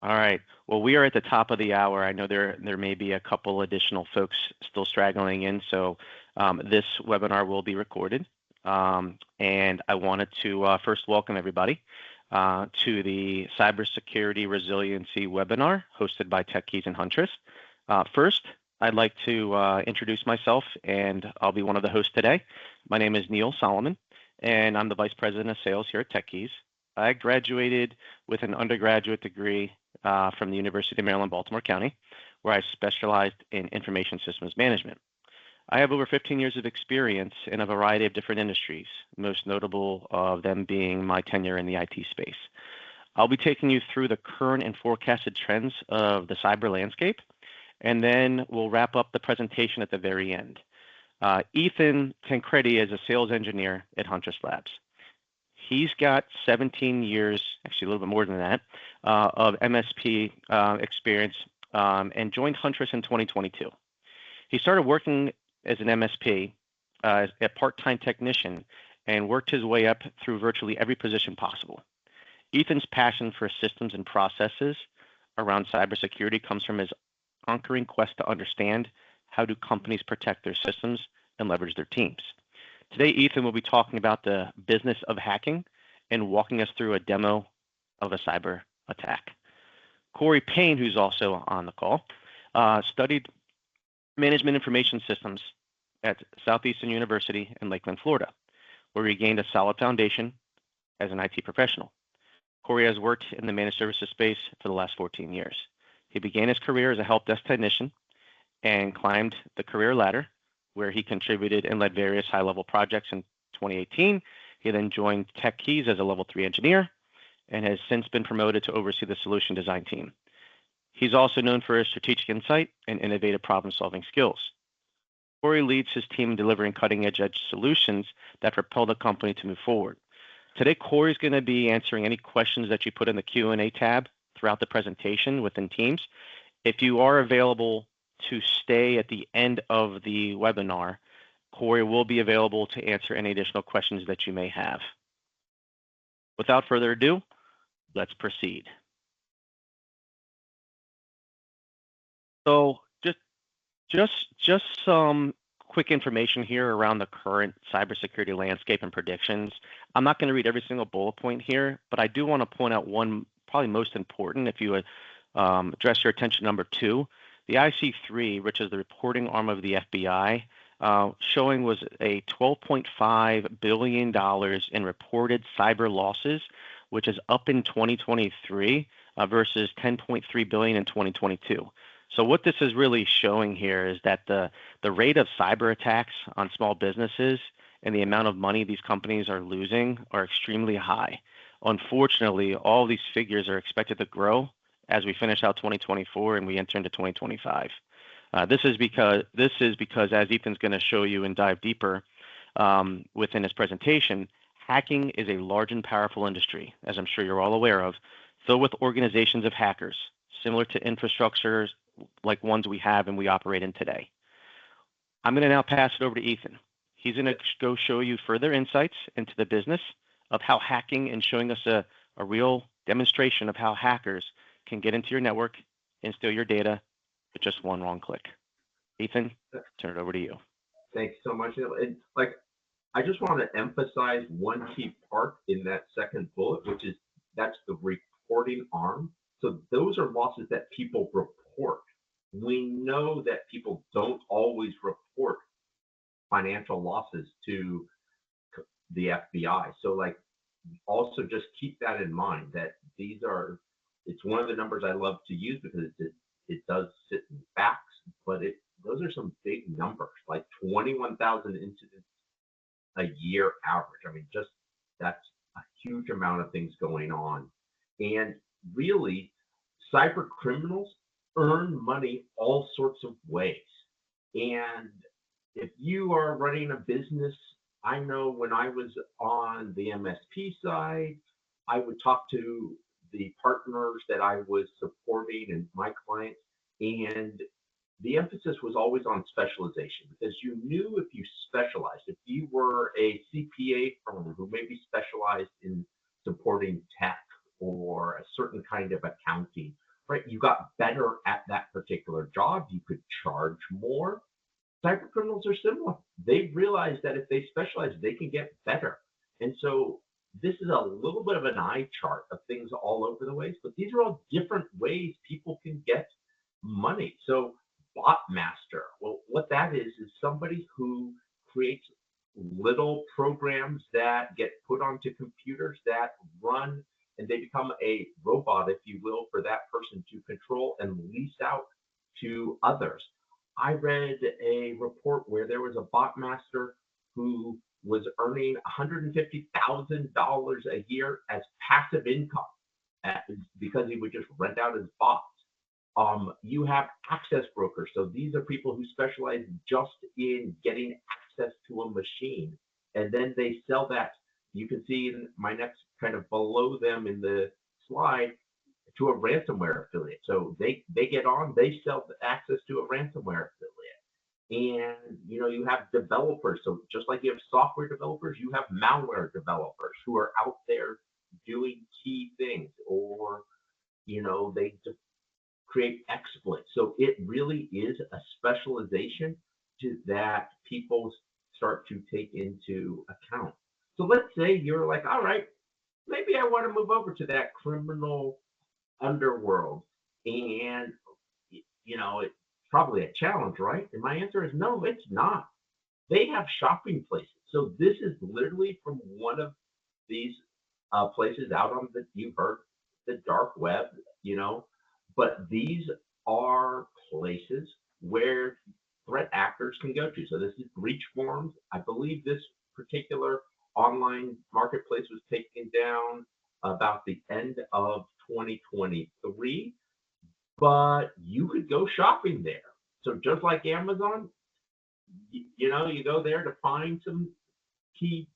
All right. Well, we are at the top of the hour. I know there may be a couple additional folks still straggling in, so this webinar will be recorded. And I wanted to first welcome everybody to the Cybersecurity Resiliency webinar hosted by TechKeys and Huntress. First, I'd like to introduce myself, and I'll be one of the hosts today. My name is Neil Solomon, and I'm the Vice President of Sales here at TechKeys. I graduated with an undergraduate degree from the University of Maryland, Baltimore County, where I specialized in information systems management. I have over 15 years of experience in a variety of different industries, most notable of them being my tenure in the IT space. I'll be taking you through the current and forecasted trends of the cyber landscape, and then we'll wrap up the presentation at the very end. Ethan Tancredi is a sales engineer at Huntress Labs. He's got 17 years, actually a little bit more than that, of MSP experience and joined Huntress in 2022. He started working as an MSP, a part-time technician, and worked his way up through virtually every position possible. Ethan's passion for systems and processes around cybersecurity comes from his conquering quest to understand how do companies protect their systems and leverage their teams. Today, Ethan will be talking about the business of hacking and walking us through a demo of a cyber attack. Corey Payne, who's also on the call, studied management information systems at Southeastern University in Lakeland, Florida, where he gained a solid foundation as an IT professional. Corey has worked in the managed services space for the last 14 years. He began his career as a help desk technician and climbed the career ladder, where he contributed and led various high-level projects in 2018. He then joined TechKeys as a level 3 engineer and has since been promoted to oversee the solution design team. He's also known for his strategic insight and innovative problem-solving skills. Corey leads his team in delivering cutting-edge solutions that propel the company to move forward. Today, Corey's going to be answering any questions that you put in the Q&A tab throughout the presentation within Teams. If you are available to stay at the end of the webinar, Corey will be available to answer any additional questions that you may have. Without further ado, let's proceed. So just some quick information here around the current cybersecurity landscape and predictions. I'm not going to read every single bullet point here, but I do want to point out one, probably most important, if you would address your attention number 2. The IC3, which is the reporting arm of the FBI, showing was a $12.5 billion in reported cyber losses, which is up in 2023 versus $10.3 billion in 2022. So what this is really showing here is that the rate of cyber attacks on small businesses and the amount of money these companies are losing are extremely high. Unfortunately, all these figures are expected to grow as we finish out 2024 and we enter into 2025. This is because, as Ethan's going to show you and dive deeper within his presentation, hacking is a large and powerful industry, as I'm sure you're all aware of, filled with organizations of hackers, similar to infrastructures like ones we have and we operate in today. I'm going to now pass it over to Ethan. He's going to go show you further insights into the business of how hacking and showing us a real demonstration of how hackers can get into your network and steal your data with just one wrong click. Ethan, turn it over to you. Thanks so much. And I just want to emphasize one key part in that second bullet, which is that's the reporting arm. So those are losses that people report. We know that people don't always report financial losses to the FBI. So also just keep that in mind, that it's one of the numbers I love to use because it does sit in facts, but those are some big numbers, like 21,000 incidents a year average. I mean, just that's a huge amount of things going on. And really, cyber criminals earn money all sorts of ways. And if you are running a business, I know when I was on the MSP side, I would talk to the partners that I was supporting and my clients, and the emphasis was always on specialization, because you knew if you specialized, if you were a CPA firm who maybe specialized in supporting tech or a certain kind of accounting, right? You got better at that particular job. You could charge more. Cyber criminals are similar. They realize that if they specialize, they can get better. And so this is a little bit of an eye chart of things all over the ways, but these are all different ways people can get money. So bot master, well, what that is somebody who creates little programs that get put onto computers that run, and they become a robot, if you will, for that person to control and lease out to others. I read a report where there was a bot master who was earning $150,000 a year as passive income because he would just rent out his bots. You have access brokers. So these are people who specialize just in getting access to a machine. And then they sell that. You can see in my next kind of below them in the slide to a ransomware affiliate. So they get on, they sell the access to a ransomware affiliate. And you have developers. So just like you have software developers, you have malware developers who are out there doing key things, or they create exploits. So it really is a specialization that people start to take into account. So let's say you're like, all right, maybe I want to move over to that criminal underworld, and it's probably a challenge, right? And my answer is no, it's not. They have shopping places. So this is literally from one of these places out on you've heard the dark web, but these are places where threat actors can go to. So this is breach forums. I believe this particular online marketplace was taken down about the end of 2023, but you could go shopping there. So just like Amazon, you go there to find some key,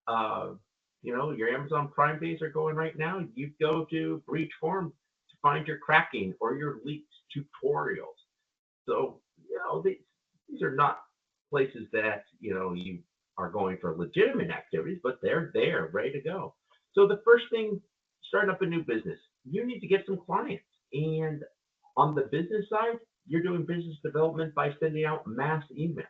your Amazon Prime days are going right now. You go to breach forums to find your cracking or your leaks tutorials. So, these are not places that, you are going for legitimate activities, but they're there, ready to go. So the first thing, starting up a new business, you need to get some clients. And on the business side, you're doing business development by sending out mass emails.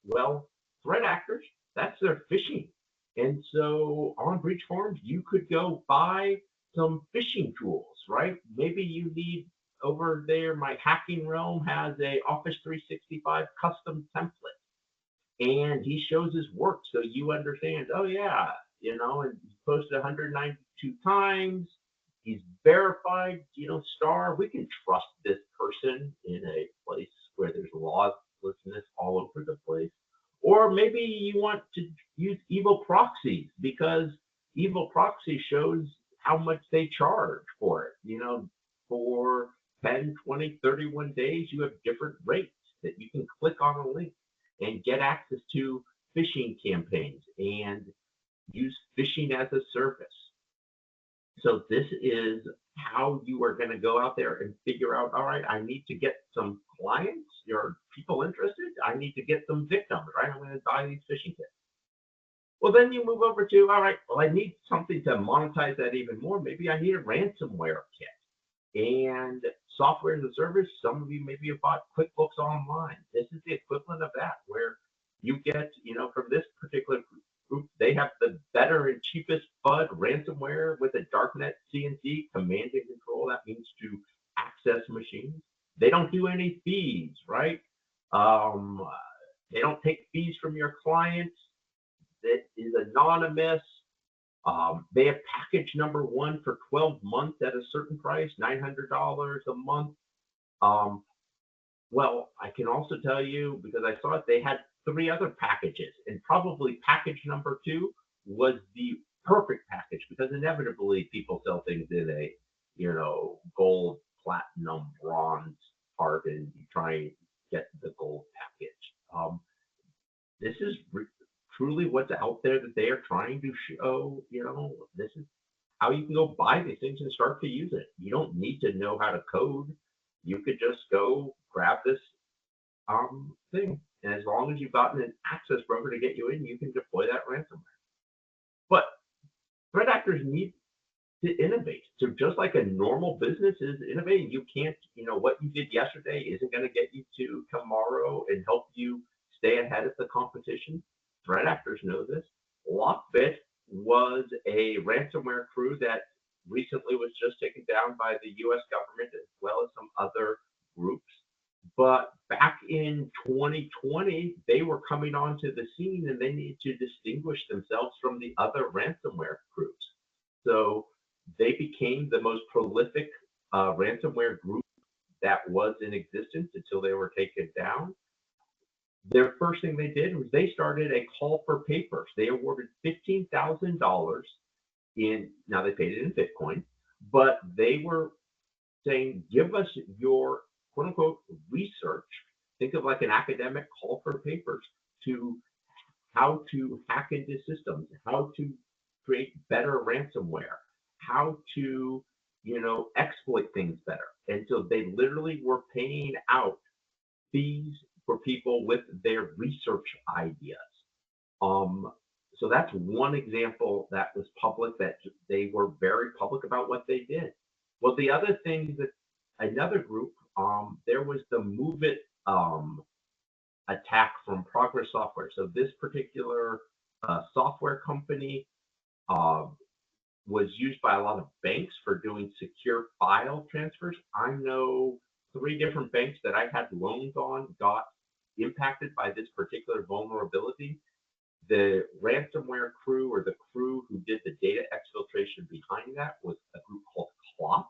Well, threat actors, that's their phishing. And so on breach forums, you could go buy some phishing tools, right? Maybe you need over there, my hacking realm has a Office 365 custom template, and he shows his work. So you understand, oh yeah, and he posted 192 times. He's verified, star. We can trust this person in a place where there's lawlessness all over the place. Or maybe you want to use evil proxies because evil proxy shows how much they charge for it. For 10, 20, 31 days, you have different rates that you can click on a link and get access to phishing campaigns and use phishing as a service. So this is how you are going to go out there and figure out, all right, I need to get some clients or people interested. I need to get some victims, right? I'm going to buy these phishing kits. Well, then you move over to, all right, well, I need something to monetize that even more. Maybe I need a ransomware kit. And software as a service, some of you maybe have bought QuickBooks Online. This is the equivalent of that, where you get, from this particular group, they have the better and cheapest FUD ransomware with a darknet CNC, command and control. That means to access machines. They don't do any fees, right? They don't take fees from your clients. That is anonymous. They have package number one for 12 months at a certain price, $900 a month. Well, I can also tell you, because I saw it, they had 3 other packages, and probably package number 2 was the perfect package, because inevitably people sell things in a, gold, platinum, bronze part, and you try and get the gold package. This is truly what's out there that they are trying to show. This is how you can go buy these things and start to use it. You don't need to know how to code. You could just go grab this thing, and as long as you've gotten an access broker to get you in, you can deploy that ransomware. But threat actors need to innovate. So just like a normal business is innovating, you can't, what you did yesterday isn't going to get you to tomorrow and help you stay ahead of the competition. Threat actors know this. Lockbit was a ransomware crew that recently was just taken down by the US government as well as some other groups. But back in 2020, they were coming onto the scene and they needed to distinguish themselves from the other ransomware crews. So they became the most prolific ransomware group that was in existence until they were taken down. Their first thing they did was they started a call for papers. They awarded $15,000 now they paid it in Bitcoin, but they were saying, give us your quote unquote research. Think of like an academic call for papers to how to hack into systems, how to create better ransomware, how to, exploit things better. And so they literally were paying out fees for people with their research ideas. So that's one example that was public, that they were very public about what they did. Well, the other thing that another group, there was the Move It attack from Progress Software. So this particular software company was used by a lot of banks for doing secure file transfers. I know 3 different banks that I had loans on got impacted by this particular vulnerability. The ransomware crew, or the crew who did the data exfiltration behind that, was a group called Clop.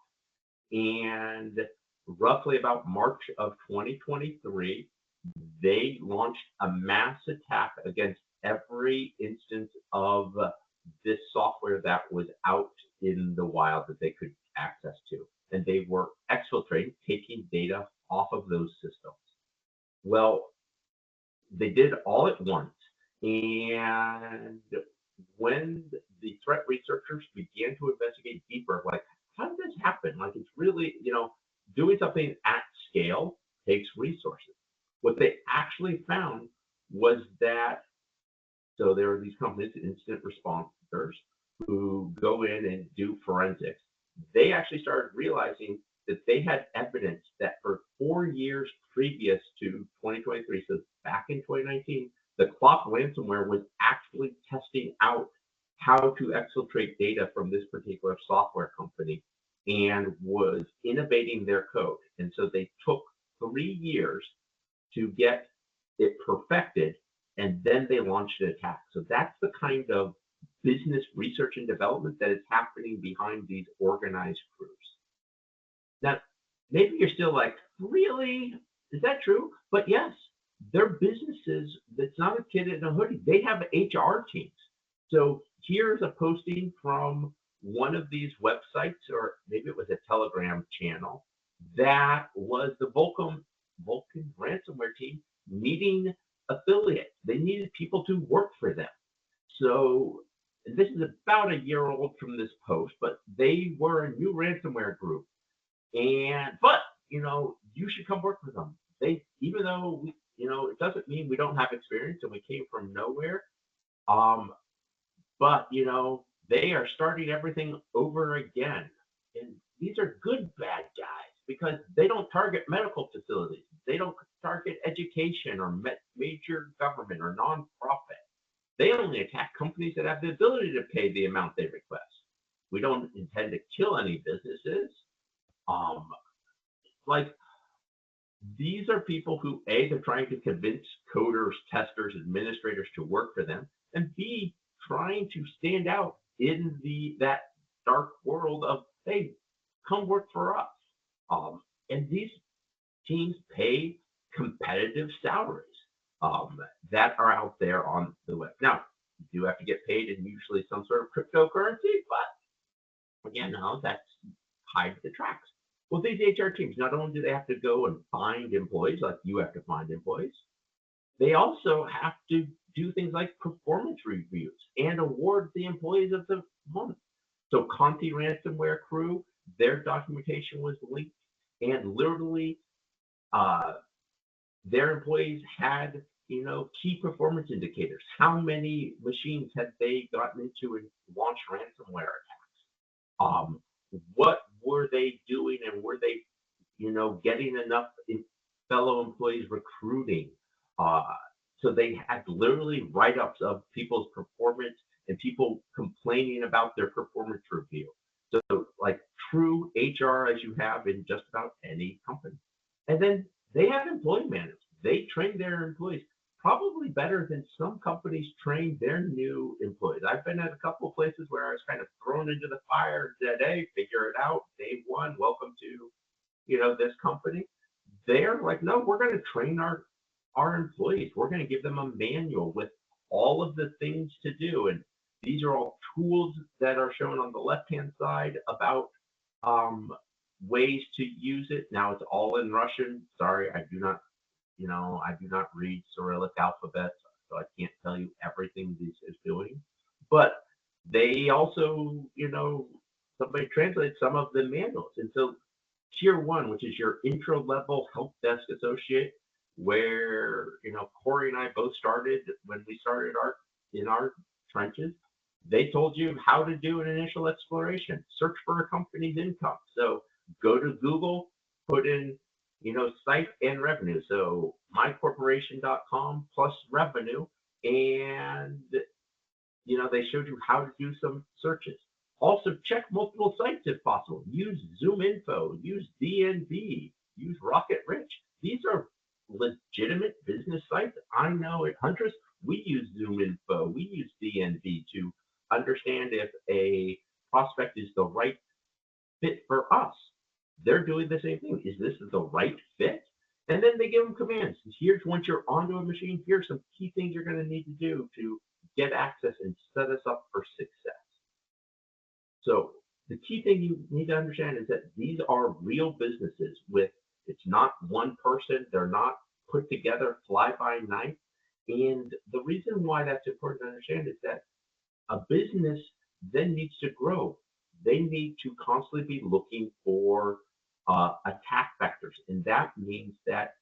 And roughly about March of 2023, they launched a mass attack against every instance of this software that was out in the wild that they could access to. And they were exfiltrating, taking data off of those systems. Well, they did all at once. And when the threat researchers began to investigate deeper, like, how did this happen? Like, it's really, doing something at scale takes resources. What they actually found was that, so there are these companies, incident responders, who go in and do forensics. They actually started realizing that they had evidence that for 4 years previous to 2023, so back in 2019, the Clop ransomware was actually testing out how to exfiltrate data from this particular software company and was innovating their code. And so they took 3 years to get it perfected, and then they launched an attack. So that's the kind of business research and development that is happening behind these organized crews. Now, maybe you're still like, really? Is that true? But yes, they're businesses. That's not a kid in a hoodie. They have HR teams. So here's a posting from one of these websites, or maybe it was a Telegram channel, that was the Vulcan ransomware team needing affiliates. They needed people to work for them. So this is about a year old from this post, but they were a new ransomware group. But you should come work with them. Even though it doesn't mean we don't have experience and we came from nowhere. But they are starting everything over again. And these are good bad guys because they don't target medical facilities. They don't target education or major government or nonprofit. They only attack companies that have the ability to pay the amount they request. We don't intend to kill any businesses. These are people who, A, they're trying to convince coders, testers, administrators to work for them, and B, trying to stand out in that dark world of, hey, come work for us. And these teams pay competitive salaries that are out there on the web. Now, you do have to get paid in usually some sort of cryptocurrency, but again, that's hide the tracks. Well, these HR teams, not only do they have to go and find employees, like you have to find employees, they also have to do things like performance reviews and award the employees of the month. So Conti ransomware crew, their documentation was leaked, and literally their employees had, key performance indicators. How many machines had they gotten into and launched ransomware attacks? What were they doing, and were they, getting enough fellow employees recruiting? Uh, so they had literally write-ups of people's performance and people complaining about their performance review. So like true HR as you have in just about any company. And then they have employee managers. They train their employees probably better than some companies train their new employees. I've been at a couple of places where I was kind of thrown into the fire and said, hey, figure it out. Day one, welcome to, this company. They're like, no, we're going to train our employees. We're going to give them a manual with all of the things to do. And these are all tools that are shown on the left-hand side about ways to use it. Now it's all in Russian. Sorry, I do not, I do not read Cyrillic alphabet, so I can't tell you everything this is doing. But they also, somebody translates some of the manuals. And so tier one, which is your intro level help desk associate, where Corey and I both started when we started in our trenches. They told you how to do an initial exploration, search for a company's income. So go to Google, put in site and revenue. So mycorporation.com plus revenue, and they showed you how to do some searches. Also, check multiple sites if possible. Use ZoomInfo, use DNB, use Rocket Rich. These are legitimate business sites. I know at Huntress, we use ZoomInfo, we use DNB to understand if a prospect is the right fit for us. They're doing the same thing. Is this the right fit? And then they give them commands. Here's once you're onto a machine, here's some key things you're going to need to do to get access and set us up for success. So the key thing you need to understand is that these are real businesses it's not one person. They're not put together fly by night. And the reason why that's important to understand is that a business then needs to grow. They need to constantly be looking for attack vectors. And that means that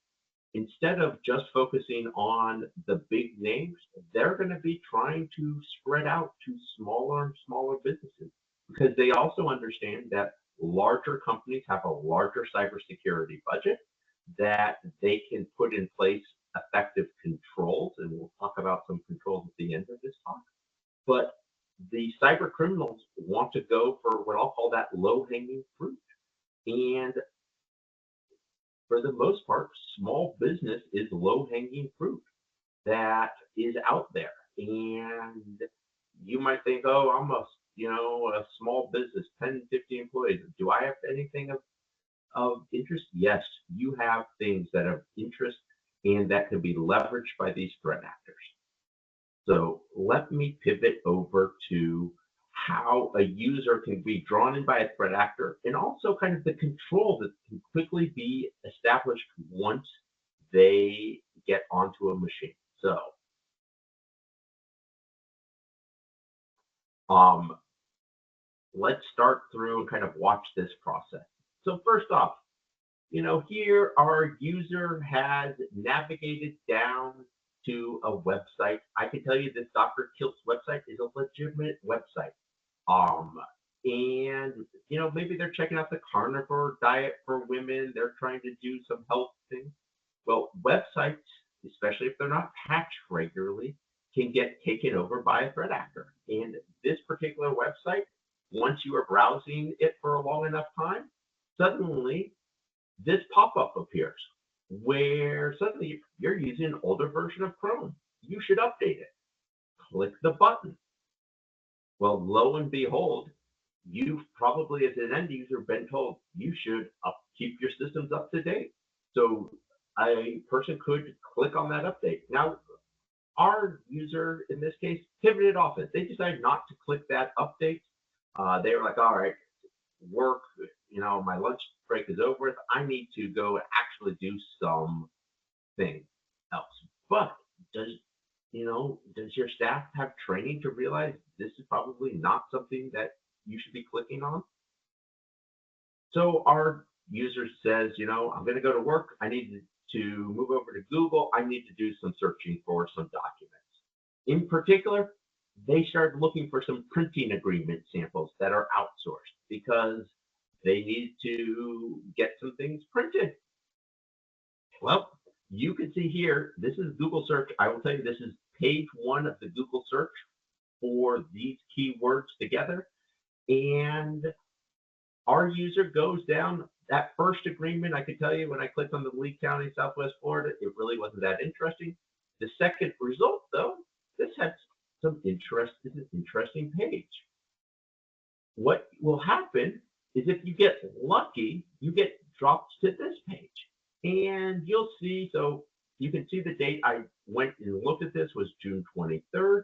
instead of just focusing on the big names, they're going to be trying to spread out to smaller and smaller businesses, because they also understand that larger companies have a larger cybersecurity budget, that they can put in place effective controls. And we'll talk about some controls at the end of this talk. But the cyber criminals want to go for what I'll call that low-hanging fruit. And for the most part, small business is low-hanging fruit that is out there. And you might think, oh, I'm a small business, 10, 50 employees. Do I have anything of interest? Yes, you have things that are of interest and that can be leveraged by these threat actors. So let me pivot over to how a user can be drawn in by a threat actor, and also kind of the control that can quickly be established once they get onto a machine. So let's start through and kind of watch this process. So first off, here our user has navigated down to a website. I can tell you this Dr. Kilt's website is a legitimate website. And maybe they're checking out the carnivore diet for women. They're trying to do some health things. Well, websites, especially if they're not patched regularly, can get taken over by a threat actor. And this particular website, once you are browsing it for a long enough time, suddenly this pop-up appears where suddenly you're using an older version of Chrome. You should update it. Click the button. Well, lo and behold, you've probably as an end user been told you should keep your systems up to date. So a person could click on that update. Now, our user in this case pivoted off it. They decided not to click that update. They were like, all right, work, my lunch break is over. I need to go actually do something else. But does your staff have training to realize this is probably not something that you should be clicking on? So our user says, I'm going to go to work. I need to move over to Google. I need to do some searching for some documents. In particular, they started looking for some printing agreement samples that are outsourced because they need to get some things printed. Well, you can see here, this is Google search. I will tell you, this is page one of the Google search for these keywords together. And our user goes down that first agreement. I can tell you when I clicked on the Lee County, Southwest Florida, it really wasn't that interesting. The second result, though, this had some interesting page. What will happen is if you get lucky, you get dropped to this page. And you'll see, so you can see the date I went and looked at this was June 23rd.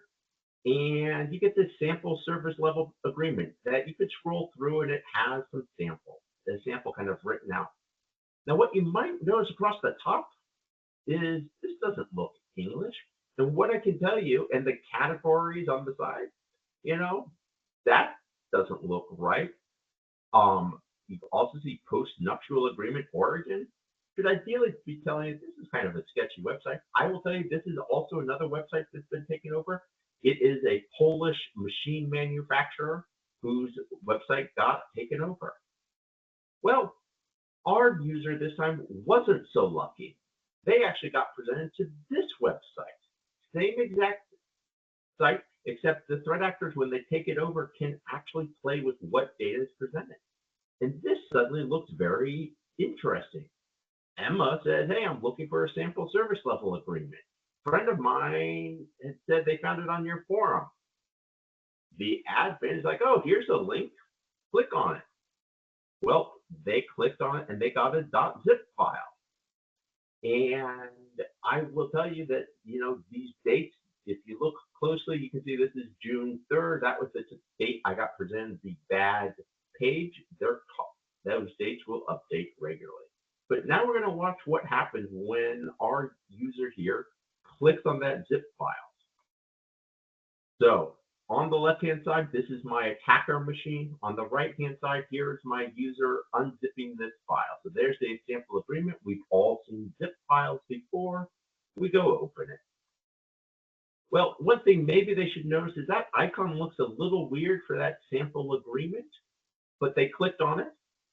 And you get this sample service level agreement that you could scroll through and it has some the sample kind of written out. Now, what you might notice across the top is this doesn't look English. And what I can tell you, and the categories on the side, that doesn't look right. You can also see post-nuptial agreement origin. Should ideally be telling you this is kind of a sketchy website. I will tell you this is also another website that's been taken over. It is a Polish machine manufacturer whose website got taken over. Well, our user this time wasn't so lucky. They actually got presented to this website. Same exact site, except the threat actors, when they take it over, can actually play with what data is presented. And this suddenly looks very interesting. Emma says, hey, I'm looking for a sample service level agreement. A friend of mine had said they found it on your forum. The admin is like, oh, here's a link. Click on it. Well, they clicked on it and they got a .zip file. And I will tell you that, these dates, if you look closely, you can see this is June 3rd. That was the date I got presented the bad page. Those dates will update regularly. But now we're going to watch what happens when our user here clicks on that zip file. So on the left-hand side, this is my attacker machine. On the right-hand side, here is my user unzipping this file. So there's the sample agreement. We've all seen zip files before. We go open it. Well, one thing maybe they should notice is that icon looks a little weird for that sample agreement, but they clicked on it.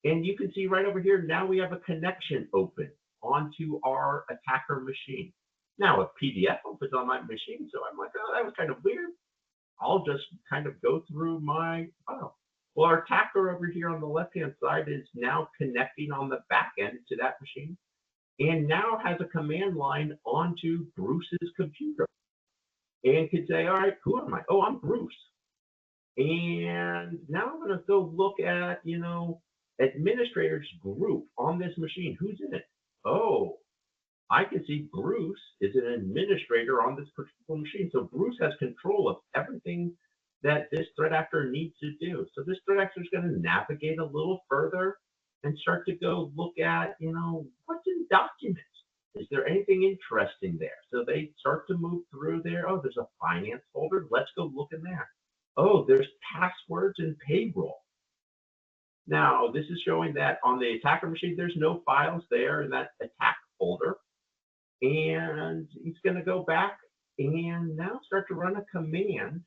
And you can see right over here, now we have a connection open onto our attacker machine. Now a PDF opens on my machine, so I'm like, oh, that was kind of weird. I'll just kind of go through my file. Well, our attacker over here on the left-hand side is now connecting on the back end to that machine and now has a command line onto Bruce's computer and could say, all right, who am I? Oh, I'm Bruce. And now I'm going to go look at, administrators group on this machine. Who's in it? Oh, I can see Bruce is an administrator on this particular machine. So Bruce has control of everything that this threat actor needs to do. So this threat actor is going to navigate a little further and start to go look at, what's in documents. Is there anything interesting there? So they start to move through there. Oh, there's a finance folder. Let's go look in there. Oh, there's passwords and payroll. Now, this is showing that on the attacker machine, there's no files there in that attack folder. And he's going to go back and now start to run a command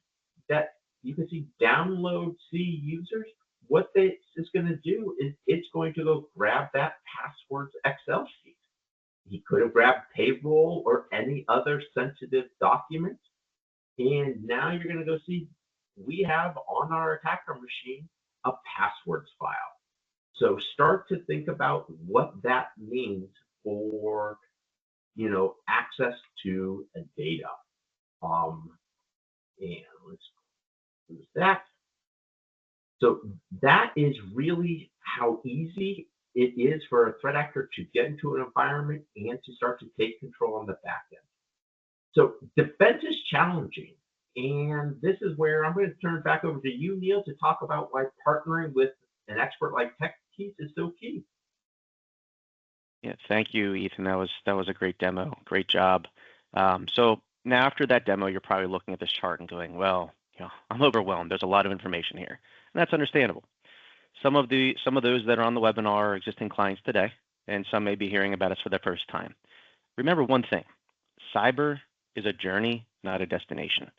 that you can see download C users. What this is going to do is it's going to go grab that passwords Excel sheet. He could have grabbed payroll or any other sensitive document. And now you're going to go see we have on our attacker machine a passwords file. So start to think about what that means for, access to a data. And let's use that. So that is really how easy it is for a threat actor to get into an environment and to start to take control on the back end. So defense is challenging. And this is where I'm going to turn it back over to you, Neil, to talk about why partnering with an expert like TechKeys is so key. Yeah, thank you, Ethan. That was a great demo. Great job. So now after that demo, you're probably looking at this chart and going, well, I'm overwhelmed. There's a lot of information here, and that's understandable. Some of those that are on the webinar are existing clients today, and some may be hearing about us for the first time. Remember one thing: cyber is a journey, not a destination.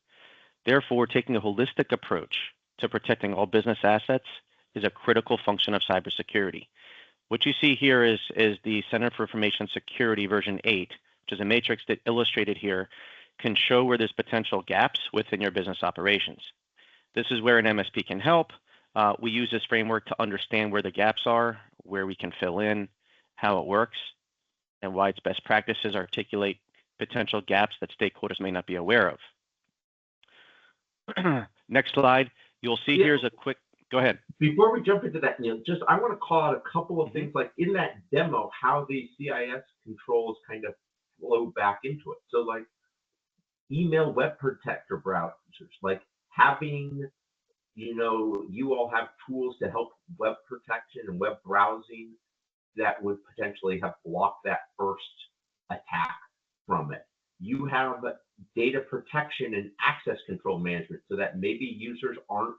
Therefore, taking a holistic approach to protecting all business assets is a critical function of cybersecurity. What you see here is the Center for Information Security version 8, which is a matrix that illustrated here, can show where there's potential gaps within your business operations. This is where an MSP can help. We use this framework to understand where the gaps are, where we can fill in, how it works, and why its best practices articulate potential gaps that stakeholders may not be aware of. Next slide. You'll see here's a quick, go ahead. Before we jump into that, Neil, just I want to call out a couple of things, like in that demo, how the CIS controls kind of flow back into it. So like email web protector browsers, like having, you all have tools to help web protection and web browsing that would potentially have blocked that first attack from it. You have data protection and access control management so that maybe users aren't,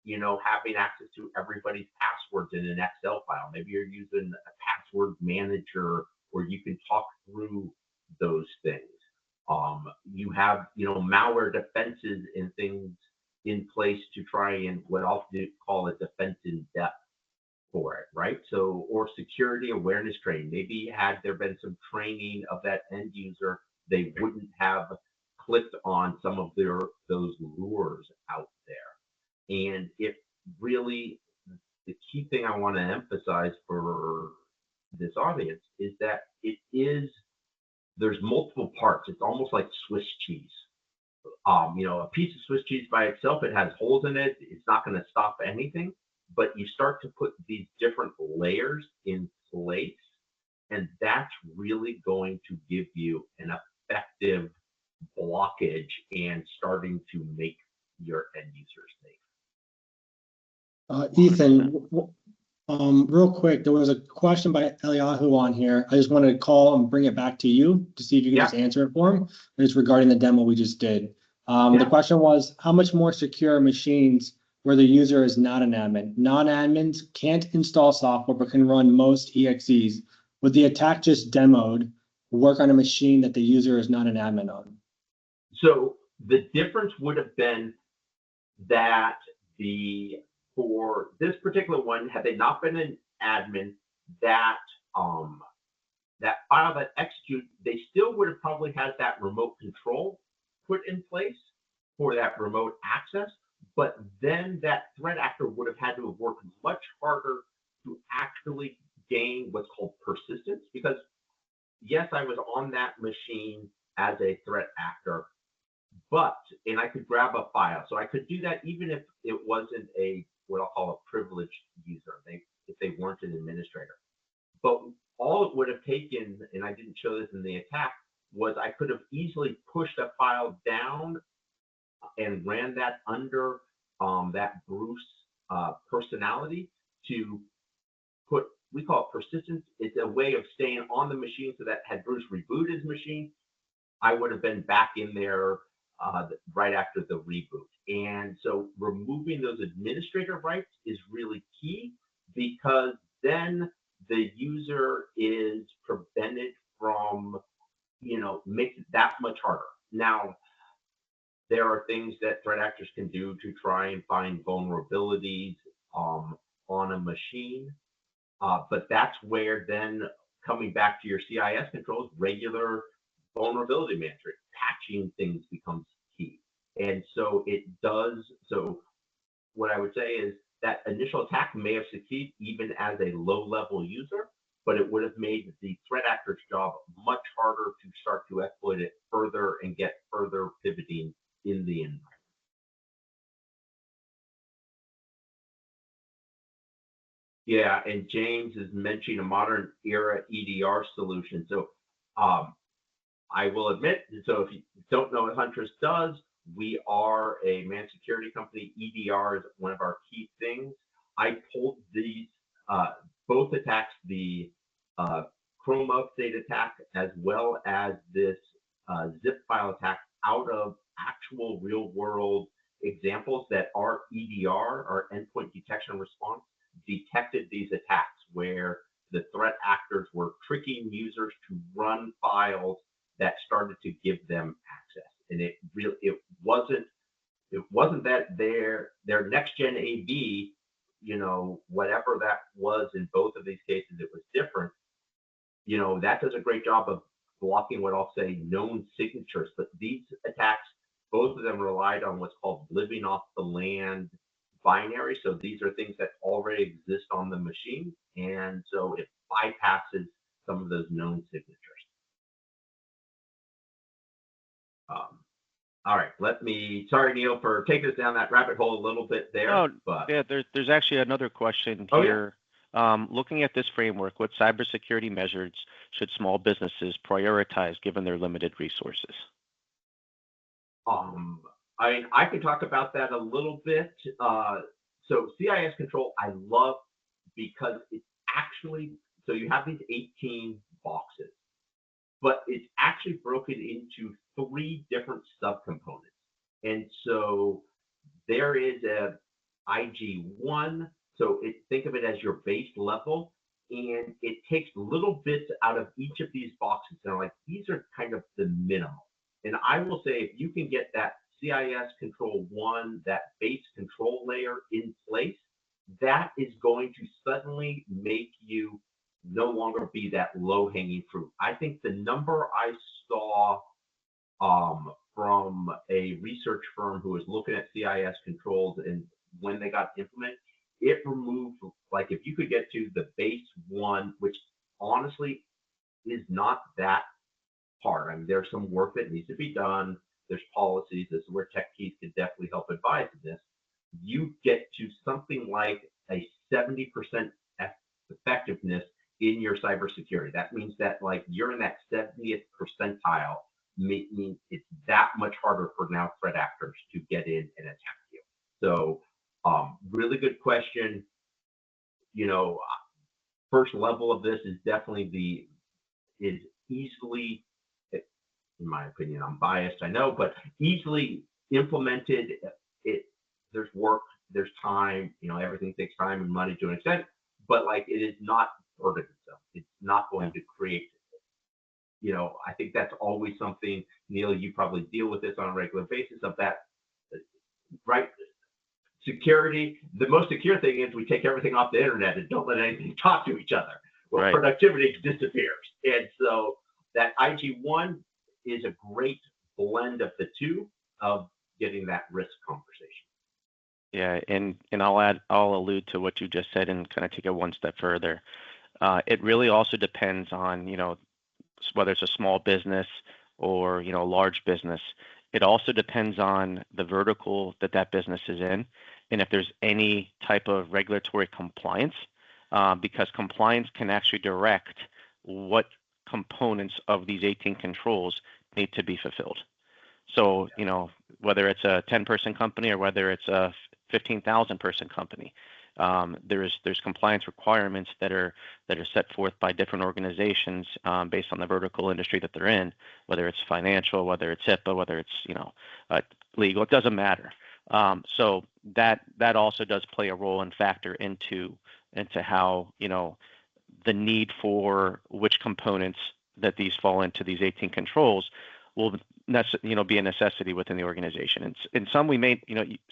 having access to everybody's passwords in an Excel file. Maybe you're using a password manager where you can talk through those things. You have, malware defenses and things in place to try and what I'll call a defense in depth for it, right? So, or security awareness training. Maybe had there been some training of that end user, they wouldn't have clicked on some of those lures out there. And it really, the key thing I want to emphasize for this audience is that there's multiple parts. It's almost like Swiss cheese. A piece of Swiss cheese by itself, it has holes in it. It's not going to stop anything, but you start to put these different layers in place, and that's really going to give you an effective blockage and starting to make your end users safe. Ethan, real quick, there was a question by Eliyahu on here. I just wanted to call and bring it back to you to see if you can just answer it for him. It's regarding the demo we just did. The question was, how much more secure are machines where the user is not an admin? Non-admins can't install software but can run most EXEs. Would the attack just demoed work on a machine that the user is not an admin on? So the difference would have been that for this particular one, had they not been an admin, that file that execute, they still would have probably had that remote control put in place for that remote access, but then that threat actor would have had to have worked much harder to actually gain what's called persistence, because yes, I was on that machine as a threat actor, and I could grab a file. So I could do that even if it wasn't what I'll call a privileged user, if they weren't an administrator. But all it would have taken, and I didn't show this in the attack, was I could have easily pushed a file down and ran that under that Bruce personality to put, we call it persistence. It's a way of staying on the machine so that had Bruce reboot his machine, I would have been back in there right after the reboot. And so removing those administrator rights is really key, because then the user is prevented from, making it that much harder. Now, there are things that threat actors can do to try and find vulnerabilities on a machine, but that's where then coming back to your CIS controls, regular vulnerability management, patching things becomes key. And so it does. So what I would say is that initial attack may have succeeded even as a low-level user, but it would have made the threat actor's job much harder to start to exploit it further and get further pivoting in the environment. Yeah, and James is mentioning a modern era EDR solution. So I will admit, so if you don't know what Huntress does, we are a managed security company. EDR is one of our key things. I pulled these both attacks, the Chrome update attack as well as this zip file attack, out of actual real world examples that our EDR, our endpoint detection and response, detected these attacks where the threat actors were tricking users to run files that started to give them access. And it wasn't that their next gen AV, whatever that was in both of these cases, it was different. That does a great job of blocking what I'll say known signatures. But these attacks, both of them relied on what's called living off the land binary. So these are things that already exist on the machine. And so it bypasses some of those known signatures. All right, sorry, Neil, for taking us down that rabbit hole a little bit there. Oh, but yeah, there's actually another question here. Looking at this framework, what cybersecurity measures should small businesses prioritize given their limited resources? I can talk about that a little bit. So CIS control, I love because it's actually, so you have these 18 boxes, but it's actually broken into 3 different subcomponents. And so there is a IG1, so think of it as your base level, and it takes little bits out of each of these boxes. And like, these are kind of the minimal. And I will say, if you can get that CIS control 1, that base control layer in place, that is going to suddenly make you no longer be that low-hanging fruit. I think the number I saw from a research firm who was looking at CIS controls and when they got implemented, it removed, like, if you could get to the base 1, which honestly is not that hard. I mean, there's some work that needs to be done. There's policies. This is where tech keys could definitely help advise in this. You get to something like a 70% effectiveness in your cybersecurity. That means that, like, you're in that 70th percentile, meaning it's that much harder for now threat actors to get in and attack you. So really good question. First level of this is definitely is easily, in my opinion, I'm biased, I know, but easily implemented. There's work, there's time, everything takes time and money to an extent, but like, it is not burdensome. It's not going to create, I think that's always something, Neil, you probably deal with this on a regular basis of that, right? Security, the most secure thing is we take everything off the internet and don't let anything talk to each other. Well, right. Productivity disappears. And so that IG1 is a great blend of the two of getting that risk conversation. Yeah, and I'll allude to what you just said and kind of take it one step further. It really also depends on, whether it's a small business or, a large business. It also depends on the vertical that business is in, and if there's any type of regulatory compliance, because compliance can actually direct what components of these 18 controls need to be fulfilled. So, whether it's a 10-person company or whether it's a 15,000-person company, there's compliance requirements that are set forth by different organizations based on the vertical industry that they're in, whether it's financial, whether it's HIPAA, whether it's legal. It doesn't matter. So that also does play a role and factor into how the need for which components that these fall into these 18 controls will be a necessity within the organization. And some we may,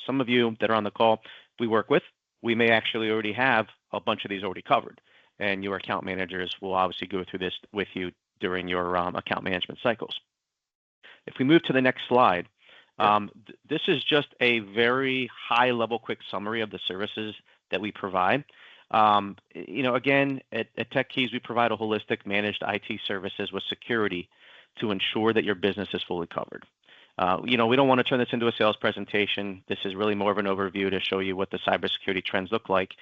some of you that are on the call we work with, we may actually already have a bunch of these already covered, and your account managers will obviously go through this with you during your account management cycles. If we move to the next slide, this is just a very high-level quick summary of the services that we provide. Again, at Tech Keys, we provide a holistic managed IT services with security to ensure that your business is fully covered. We don't want to turn this into a sales presentation. This is really more of an overview to show you what the cybersecurity trends look like,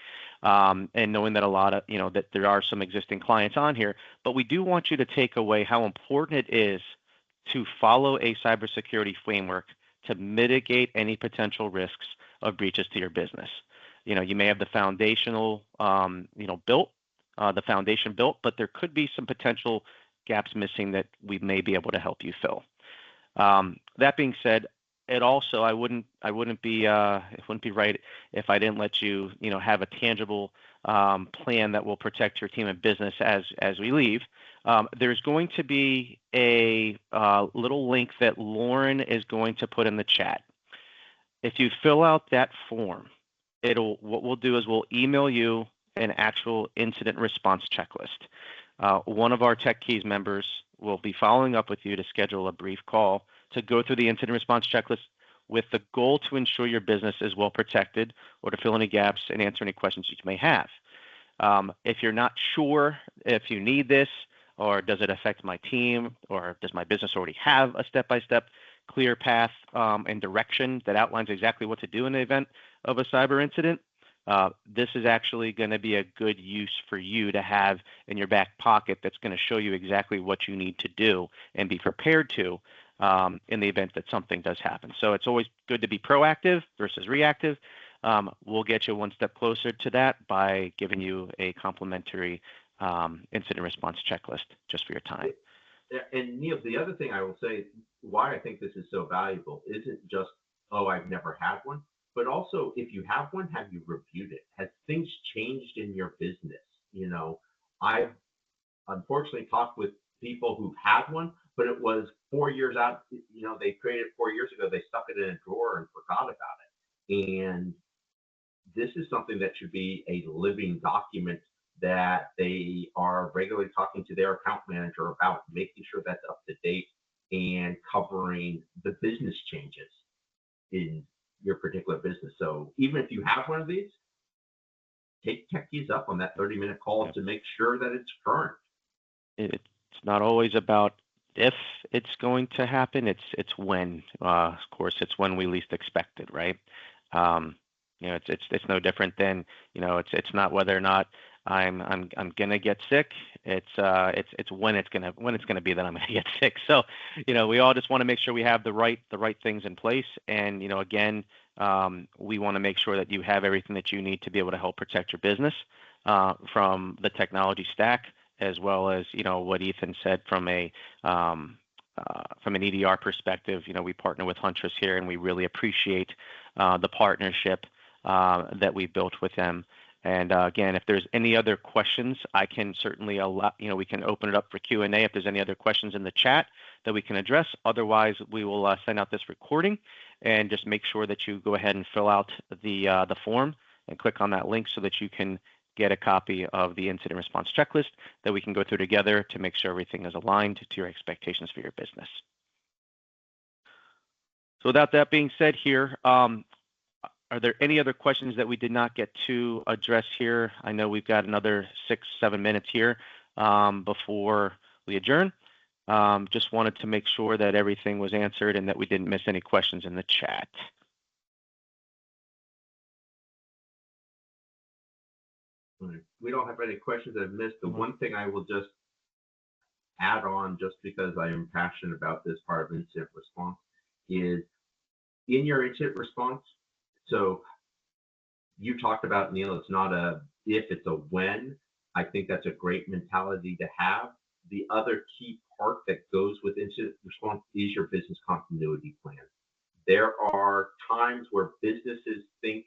and knowing that a lot of, that there are some existing clients on here, but we do want you to take away how important it is to follow a cybersecurity framework to mitigate any potential risks of breaches to your business. You may have the foundational, built, the foundation built, but there could be some potential gaps missing that we may be able to help you fill. That being said, it also it wouldn't be right if I didn't let you have a tangible plan that will protect your team and business as we leave. There's going to be a little link that Lauren is going to put in the chat. if you fill out that form, what we'll do is we'll email you an actual incident response checklist. One of our Tech Keys members will be following up with you to schedule a brief call to go through the incident response checklist with the goal to ensure your business is well protected or to fill any gaps and answer any questions you may have. If you're not sure if you need this, or does it affect my team, or does my business already have a step-by-step clear path and direction that outlines exactly what to do in the event of a cyber incident, this is actually going to be a good use for you to have in your back pocket that's going to show you exactly what you need to do and be prepared to in the event that something does happen. So it's always good to be proactive versus reactive. We'll get you one step closer to that by giving you a complimentary incident response checklist just for your time. And Neil, the other thing I will say, why I think this is so valuable isn't just, oh, I've never had one, but also if you have one, have you reviewed it? Has things changed in your business? You know, I've unfortunately talked with people who've had one, but it was 4 years out. You know, they created it 4 years ago. They stuck it in a drawer and forgot about it. And this is something that should be a living document that they are regularly talking to their account manager about, making sure that's up to date and covering the business changes in your particular business. So even if you have one of these, take Tech Keys up on that 30-minute call to make sure that it's current. It's not always about if it's going to happen. It's when. Of course, it's when we least expect it, right? You know, it's no different than, you know, it's not whether or not I'm gonna get sick. It's when it's gonna be that I'm gonna get sick. So, you know, we all just want to make sure we have the right things in place. And, you know, again, we want to make sure that you have everything that you need to be able to help protect your business from the technology stack, as well as, you know, what Ethan said from an EDR perspective. You know, we partner with Huntress here, and we really appreciate the partnership that we built with them. And again, if there's any other questions, I can certainly we can open it up for Q&A if there's any other questions in the chat that we can address. Otherwise, we will send out this recording, and just make sure that you go ahead and fill out the form and click on that link so that you can get a copy of the incident response checklist that we can go through together to make sure everything is aligned to your expectations for your business. So without that being said here, are there any other questions that we did not get to address here? I know we've got another 6-7 minutes here before we adjourn. Just wanted to make sure that everything was answered and that we didn't miss any questions in the chat. We don't have any questions I've missed. The one thing I will just add on, just because I am passionate about this part of incident response, is in your incident response. So you talked about, Neil, it's not a if, it's a when. I think that's a great mentality to have. The other key part that goes with incident response is your business continuity plan. There are times where businesses think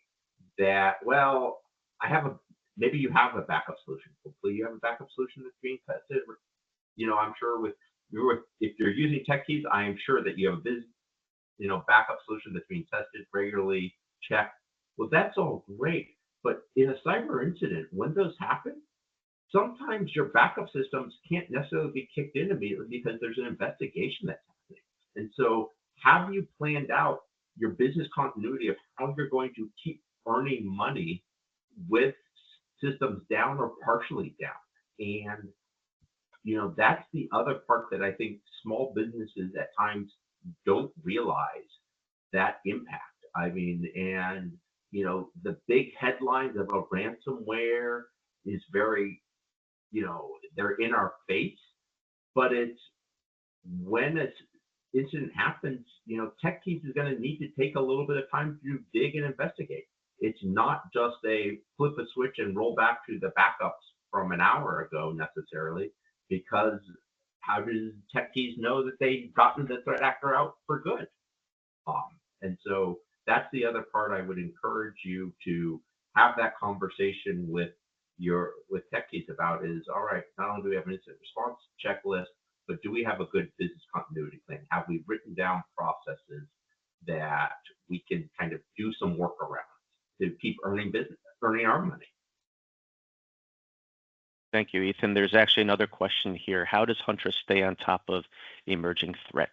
that, well, maybe you have a backup solution. Hopefully you have a backup solution that's being tested. You know, I'm sure if you're using Tech Keys, I am sure that you have a business, backup solution that's being tested regularly, checked. Well, that's all great. But in a cyber incident, when those happen, sometimes your backup systems can't necessarily be kicked in immediately because there's an investigation that's happening. And so have you planned out your business continuity of how you're going to keep earning money with systems down or partially down? And, that's the other part that I think small businesses at times don't realize that impact. I mean, and, the big headlines of a ransomware is very, they're in our face, but it's when an incident happens, Tech Keys is going to need to take a little bit of time to dig and investigate. It's not just a flip a switch and roll back to the backups from an hour ago necessarily, because how does Tech Keys know that they've gotten the threat actor out for good? And so that's the other part I would encourage you to have that conversation with Tech Keys about is, all right, not only do we have an incident response checklist, but do we have a good business continuity plan? Have we written down processes that we can kind of do some workarounds to keep earning our money. Thank you, Ethan. There's actually another question here. How does Huntress stay on top of emerging threats?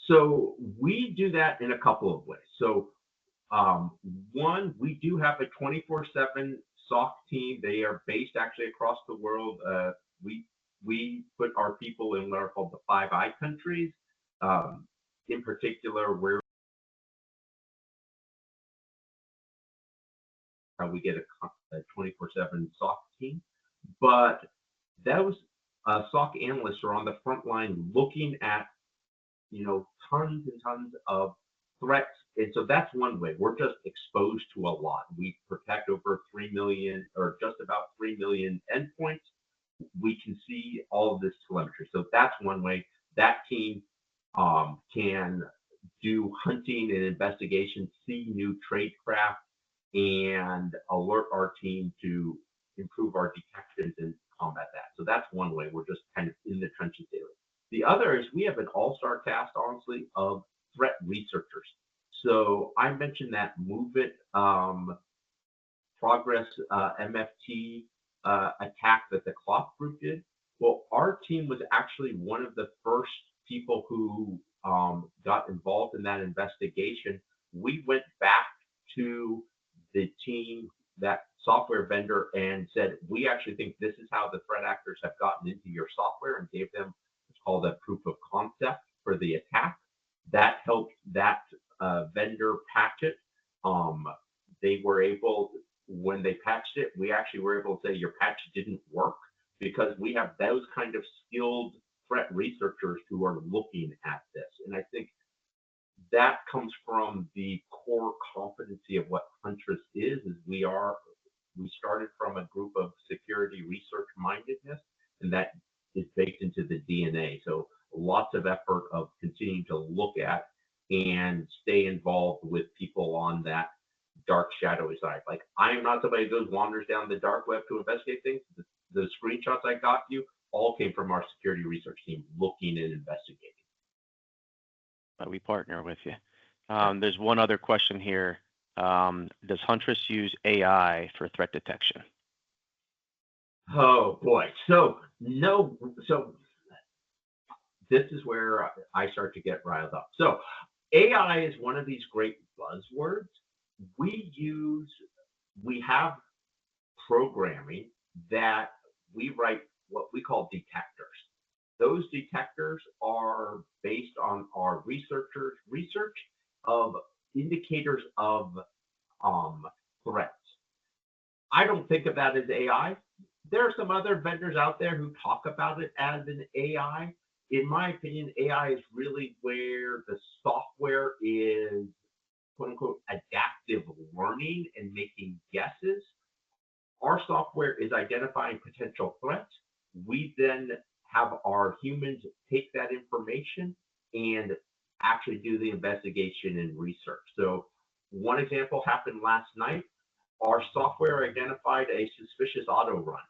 So we do that in a couple of ways. So one, we do have a 24/7 SOC team. They are based actually across the world. We put our people in what are called the 5 I countries. In particular, where we get a 24/7 SOC team. But those SOC analysts are on the front line looking at, tons and tons of threats. And so that's one way. We're just exposed to a lot. We protect over 3 million or just about 3 million endpoints. We can see all of this telemetry. So that's one way. That team can do hunting and investigation, see new tradecraft, and alert our team to improve our detections and combat that. So that's one way. We're just kind of in the trenches daily. The other is we have an all-star cast, honestly, of threat researchers. So I mentioned that MOVEit Progress MFT attack that the Cloth Group did. Well, our team was actually one of the first people who got involved in that investigation. We went back to the team, that software vendor, and said, we actually think this is how the threat actors have gotten into your software, and gave them what's called a proof of concept for the attack. That helped that vendor patch it. They were able, when they patched it, we actually were able to say your patch didn't work, because we have those kind of skilled threat researchers who are looking at this. And I think that comes from the core competency of what Huntress is we started from a group of security research mindedness, and that is baked into the DNA. So lots of effort of continuing to look at and stay involved with people on that dark, shadowy side. Like, I am not somebody who goes wanders down the dark web to investigate things. The screenshots I got you all came from our security research team looking and investigating. We partner with you. There's one other question here. Does Huntress use AI for threat detection? Oh boy. So no. So this is where I start to get riled up. So AI is one of these great buzzwords. We have programming that we write what we call detectors. Those detectors are based on our researchers' research of indicators of threats. I don't think of that as AI. There are some other vendors out there who talk about it as an AI. In my opinion, AI is really where the software is, quote unquote, adaptive learning and making guesses. Our software is identifying potential threats. We then have our humans take that information and actually do the investigation and research. So one example happened last night. Our software identified a suspicious auto run.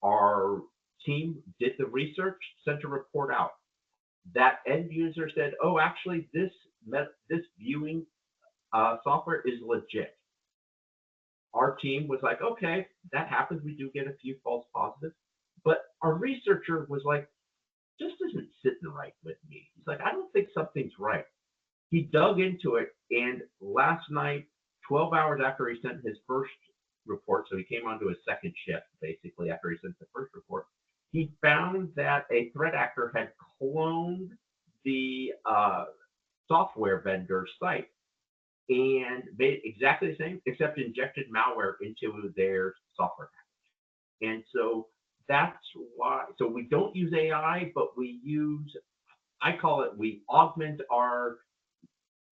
Our team did the research, sent a report out. That end user said, oh, actually, this viewing software is legit. Our team was like, okay, that happens. We do get a few false positives. But our researcher was like, just isn't sitting right with me. He's like, I don't think something's right. He dug into it, and last night, 12 hours after he sent his first report, so he came onto his second shift, basically, after he sent the first report, he found that a threat actor had cloned the software vendor's site and made exactly the same, except injected malware into their software package. And so that's why, so we don't use AI, but we use, I call it, we augment our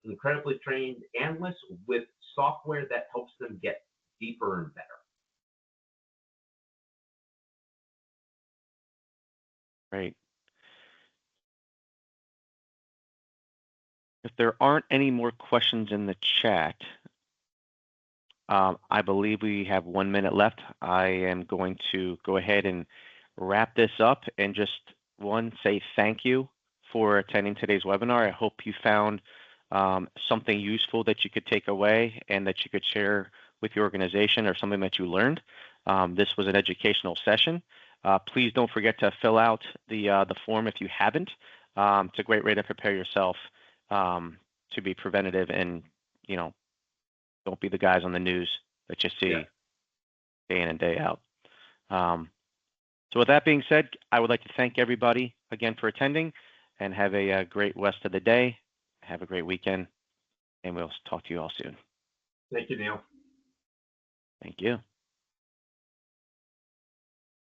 incredibly trained analysts with software that helps them get deeper and better. Right. If there aren't any more questions in the chat, I believe we have 1 minute left. I am going to go ahead and wrap this up and just say thank you for attending today's webinar. I hope you found something useful that you could take away and that you could share with your organization, or something that you learned. This was an educational session. Please don't forget to fill out the form if you haven't. It's a great way to prepare yourself to be preventative, and don't be the guys on the news that you see Yeah. day in and day out. So with that being said, I would like to thank everybody again for attending, and have a great rest of the day. Have a great weekend, and we'll talk to you all soon. Thank you, Neil. Thank you.